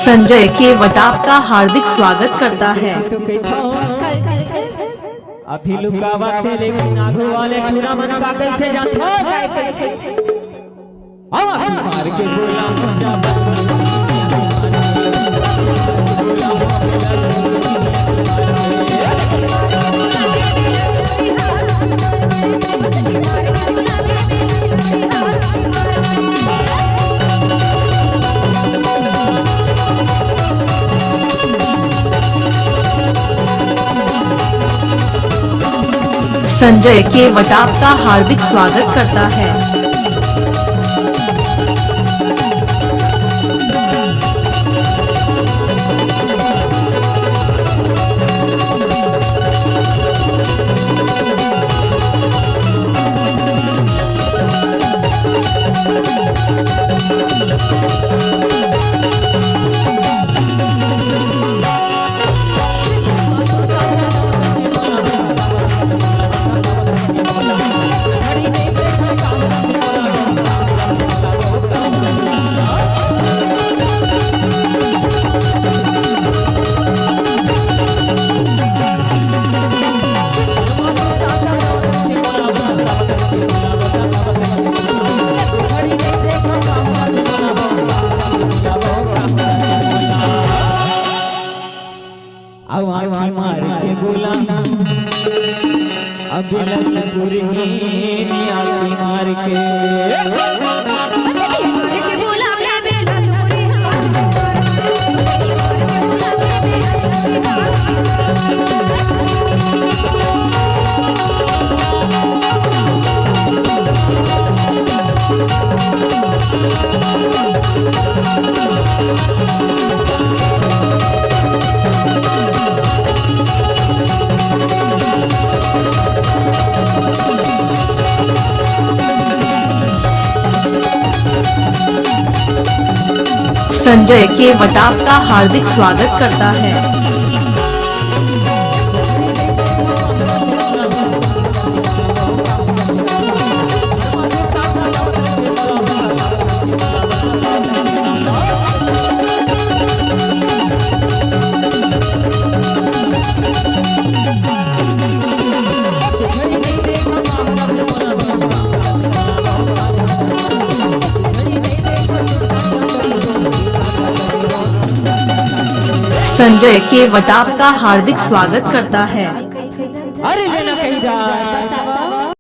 संजय केवट आपका हार्दिक स्वागत करता है। अभी लुकावा थे लेकिन आगू वाले पूरा मन का कैसे जानता मार के बोला संजय केवट आपका हार्दिक स्वागत करता है। मार के बोला अभिलाष पूरी मार के संजय केवट आपका हार्दिक स्वागत करता है। संजय केवट आपका हार्दिक स्वागत करता है। अरे